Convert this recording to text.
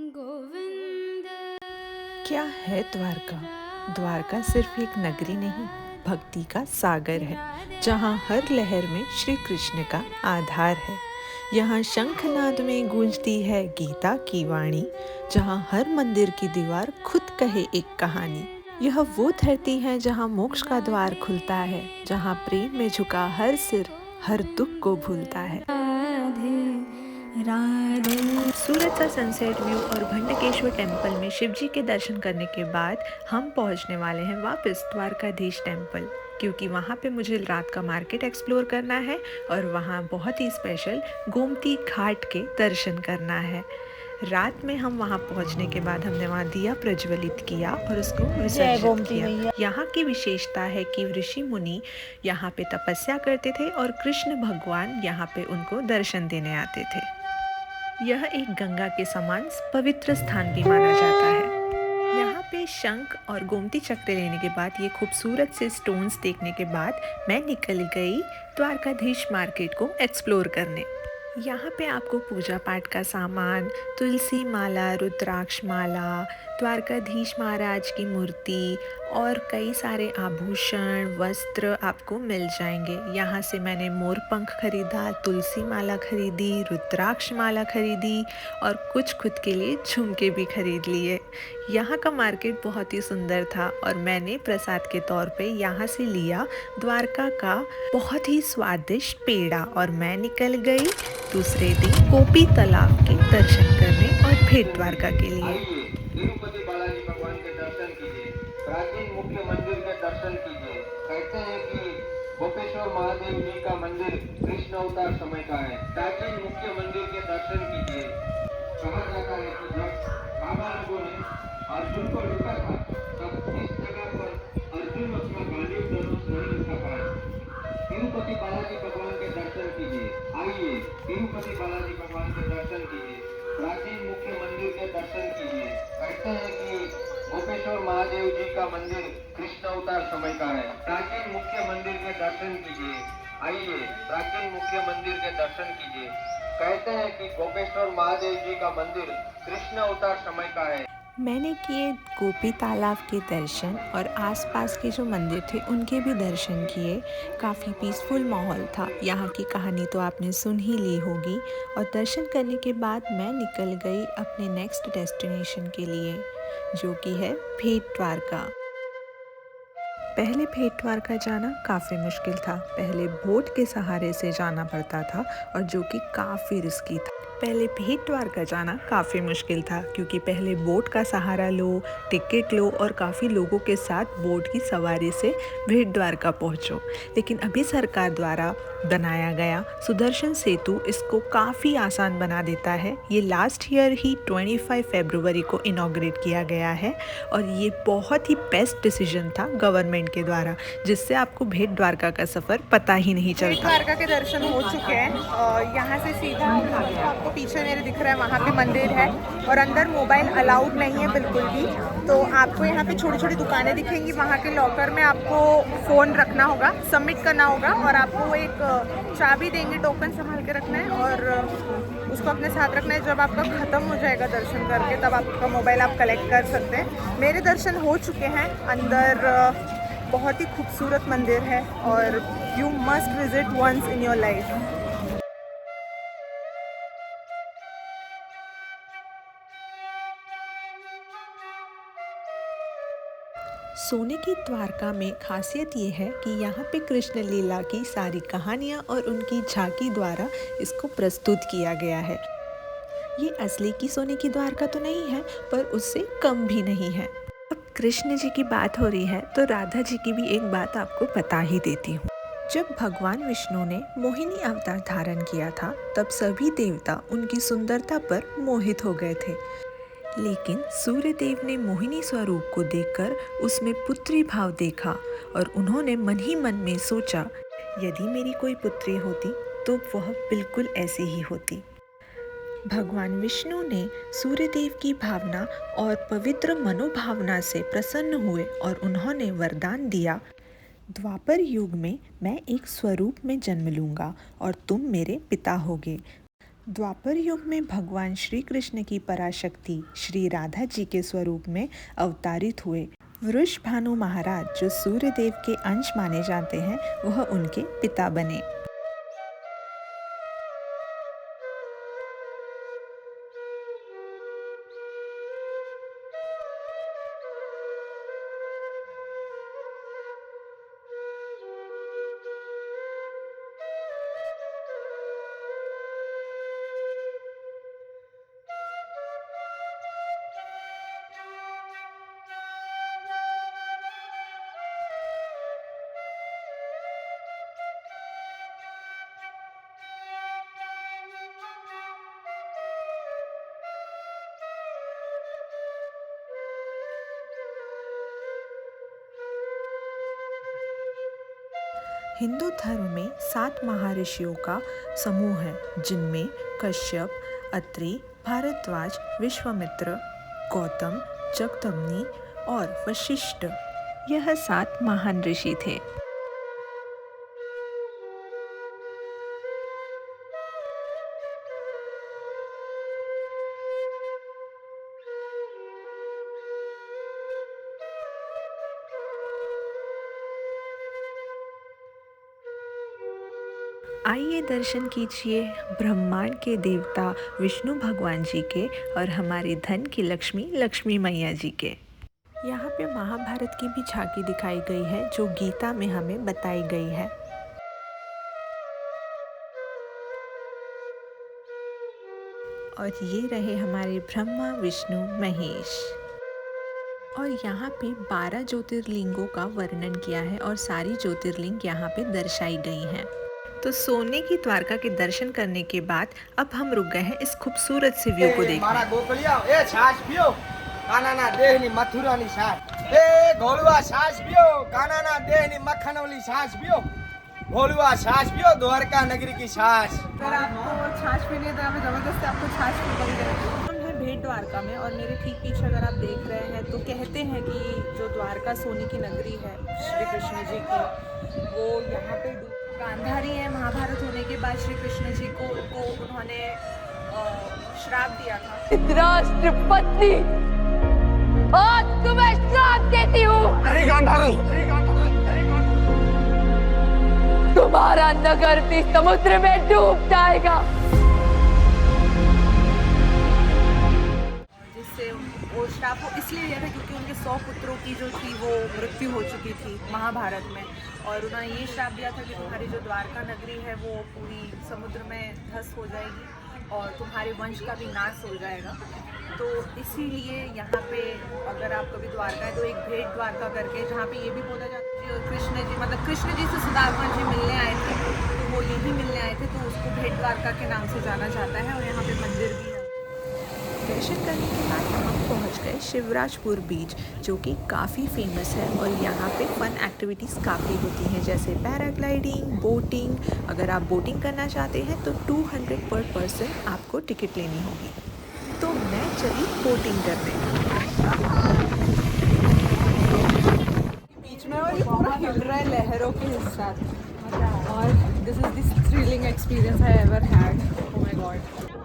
गोविंद। क्या है द्वारका? द्वारका सिर्फ एक नगरी नहीं, भक्ति का सागर है, जहाँ हर लहर में श्री कृष्ण का आधार है। यहाँ शंखनाद में गूंजती है गीता की वाणी, जहाँ हर मंदिर की दीवार खुद कहे एक कहानी। यह वो धरती है जहाँ मोक्ष का द्वार खुलता है, जहाँ प्रेम में झुका हर सिर हर दुख को भूलता है। राधे राधे। खूबसूरत सा सनसेट व्यू और भंडकेश्वर टेम्पल में शिवजी के दर्शन करने के बाद हम पहुंचने वाले हैं वापस द्वारकाधीश टेम्पल, क्योंकि वहां पे मुझे रात का मार्केट एक्सप्लोर करना है और वहां बहुत ही स्पेशल गोमती घाट के दर्शन करना है। रात में हम वहां पहुंचने के बाद हमने वहां दिया प्रज्वलित किया और उसको विसर्जित किया। यहाँ की विशेषता है कि ऋषि मुनि यहाँ पे तपस्या करते थे और कृष्ण भगवान यहाँ पे उनको दर्शन देने आते थे। यह एक गंगा के समान पवित्र स्थान भी माना जाता है। यहाँ पे शंख और गोमती चक्र लेने के बाद, ये खूबसूरत से स्टोन्स देखने के बाद मैं निकल गई द्वारकाधीश मार्केट को एक्सप्लोर करने। यहाँ पे आपको पूजा पाठ का सामान, तुलसी माला, रुद्राक्ष माला, द्वारकाधीश महाराज की मूर्ति और कई सारे आभूषण वस्त्र आपको मिल जाएंगे। यहाँ से मैंने मोरपंख खरीदा, तुलसी माला खरीदी, रुद्राक्ष माला खरीदी और कुछ खुद के लिए झुमके भी खरीद लिए। यहाँ का मार्केट बहुत ही सुंदर था और मैंने प्रसाद के तौर पे यहाँ से लिया द्वारका का बहुत ही स्वादिष्ट पेड़ा और मैं निकल गई दूसरे दिन गोपी तालाब के दर्शन करने और भेंट द्वारका के लिए। तिरुपति बालाजी भगवान के दर्शन कीजिए, प्राचीन मुख्य मंदिर के दर्शन कीजिए। कहते हैं कि गोपेश्वर महादेव जी का मंदिर कृष्ण अवतार समय का है। प्राचीन मुख्य मंदिर के दर्शन कीजिए। कहा जाता है कि जब बाबा लोगों ने अर्जुन को लूटा था, तब इस जगह पर अर्जुन अपना गांडीव धनुष नहीं उठा पाया। तिरुपति बालाजी भगवान के दर्शन कीजिए। आइए तिरुपति बालाजी भगवान के दर्शन कीजिए, प्राचीन मुख्य मंदिर के दर्शन कीजिए। कहते हैं कि गोपेश्वर महादेव जी का मंदिर कृष्ण अवतार समय का है। प्राचीन मुख्य मंदिर के दर्शन कीजिए। आइए प्राचीन मुख्य मंदिर के दर्शन कीजिए। कहते हैं कि गोपेश्वर महादेव जी का मंदिर कृष्ण अवतार समय का है। मैंने किए गोपी तालाब के दर्शन और आसपास के जो मंदिर थे उनके भी दर्शन किए। काफ़ी पीसफुल माहौल था। यहाँ की कहानी तो आपने सुन ही ली होगी। और दर्शन करने के बाद मैं निकल गई अपने नेक्स्ट डेस्टिनेशन के लिए, जो कि है भेंट द्वारका। पहले भेंट द्वारका जाना काफ़ी मुश्किल था। पहले बोट के सहारे से जाना पड़ता था और जो कि काफ़ी रिस्की था। पहले भेंट द्वारका जाना काफ़ी मुश्किल था क्योंकि पहले बोट का सहारा लो, टिकट लो और काफ़ी लोगों के साथ बोट की सवारी से भेंट द्वारका पहुँचो। लेकिन अभी सरकार द्वारा बनाया गया सुदर्शन सेतु इसको काफ़ी आसान बना देता है। ये लास्ट ईयर ही 25 फरवरी को इनॉग्रेट किया गया है और ये बहुत ही बेस्ट डिसीजन था गवर्नमेंट के द्वारा, जिससे आपको भेंट द्वारका का सफ़र पता ही नहीं भेंट चलता। द्वारका के दर्शन हो चुके हैं और यहाँ से सीधा आपको पीछे मेरे दिख रहा है वहाँ पे मंदिर है और अंदर मोबाइल अलाउड नहीं है बिल्कुल भी। तो आपको यहाँ पे छोटी छोटी दुकानें दिखेंगी, वहाँ के लॉकर में आपको फ़ोन रखना होगा, सबमिट करना होगा और आपको एक चाबी देंगे, टोकन संभाल के रखना है और उसको अपने साथ रखना है। जब आपका ख़त्म हो जाएगा दर्शन करके तब आपका मोबाइल आप कलेक्ट कर सकते हैं। मेरे दर्शन हो चुके हैं। अंदर बहुत ही खूबसूरत मंदिर है और you must visit once in your life. सोने की द्वारका में खासियत ये है कि यहाँ पे कृष्ण लीला की सारी कहानियाँ और उनकी झांकी द्वारा इसको प्रस्तुत किया गया है। ये असली की सोने की द्वारका तो नहीं है, पर उससे कम भी नहीं है। अब कृष्ण जी की बात हो रही है तो राधा जी की भी एक बात आपको बता ही देती हूँ। जब भगवान विष्णु ने मोहिनी अवतार धारण किया था, तब सभी देवता उनकी सुंदरता पर मोहित हो गए थे। लेकिन सूर्यदेव ने मोहिनी स्वरूप को देखकर उसमें पुत्री भाव देखा और उन्होंने मन ही मन में सोचा, यदि मेरी कोई पुत्री होती तो वह बिल्कुल ऐसी ही होती। भगवान विष्णु ने सूर्यदेव की भावना और पवित्र मनोभावना से प्रसन्न हुए और उन्होंने वरदान दिया, द्वापर युग में मैं एक स्वरूप में जन्म लूँगा और तुम मेरे पिता होगे। द्वापर युग में भगवान श्री कृष्ण की पराशक्ति श्री राधा जी के स्वरूप में अवतारित हुए। वृषभानु महाराज जो सूर्य देव के अंश माने जाते हैं, वह उनके पिता बने। हिंदू धर्म में 7 महर्षियों का समूह है, जिनमें कश्यप, अत्रि, भारद्वाज, विश्वामित्र, गौतम, जगदम्नि और वशिष्ठ, यह 7 महान ऋषि थे। आइए दर्शन कीजिए ब्रह्मांड के देवता विष्णु भगवान जी के और हमारे धन की लक्ष्मी लक्ष्मी मैया जी के। यहाँ पे महाभारत की भी झांकी दिखाई गई है, जो गीता में हमें बताई गई है। और ये रहे हमारे ब्रह्मा विष्णु महेश। और यहाँ पे 12 ज्योतिर्लिंगों का वर्णन किया है और सारी ज्योतिर्लिंग यहाँ पे दर्शाई गई हैं। तो सोने की द्वारका के दर्शन करने के बाद अब हम रुक गए हैं इस खूबसूरत से व्यू को देखने। मारा गोकुलिया ए छाछ पियो कानाना देहनी मथुरानी छाछ ए घोलुआ छाछ पियो कानाना देहनी मक्खनौली छाछ पियो घोलुआ छाछ पियो द्वारका नगरी की छाछ। अगर आपको छाछ पीनी है तो हमें जबरदस्ती आपको छाछ पीनी है। हम हैं भेंट द्वारका में और मेरे ठीक पीछे अगर आप देख रहे हैं तो कहते हैं कि जो द्वारका सोने की नगरी है श्री कृष्ण जी की, वो यहाँ पे गांधारी है। महाभारत होने के बाद श्री कृष्ण जी को उन्होंने श्राप दिया था। धृतराष्ट्र पत्नी, आज तुम्हें श्राप देती हूँ। अरे गांधारी, तुम्हारा नगर भी समुद्र में डूब जाएगा। जिससे वो श्राप वो इसलिए दिया था क्योंकि उनके 100 पुत्रों की जो थी वो मृत्यु हो चुकी थी महाभारत में, और उन्होंने ये श्राप दिया था कि तुम्हारी जो द्वारका नगरी है वो पूरी समुद्र में धंस हो जाएगी और तुम्हारे वंश का भी नाश हो जाएगा। तो इसीलिए यहाँ पे अगर आप कभी द्वारका है तो एक भेंट द्वारका करके, जहाँ पे ये भी बोला जाता है कृष्ण जी मतलब कृष्ण जी से सुदामा जी मिलने आए थे, तो वो यही मिलने आए थे, तो उसको भेंट द्वारका के नाम से जाना जाता है। और यहाँ पे मंदिर भी है। दर्शन करने के बाद हम पहुंच गए शिवराजपुर बीच, जो कि काफ़ी फेमस है और यहाँ पे फन एक्टिविटीज़ काफ़ी होती हैं, जैसे पैराग्लाइडिंग, बोटिंग। अगर आप बोटिंग करना चाहते हैं तो 200 पर पर्सन आपको टिकट लेनी होगी। तो मैं चली बोटिंग करने। बीच में और ये पूरा हिल रहा है लहरों के साथ, और this is this thrilling experience I ever had. Oh my God.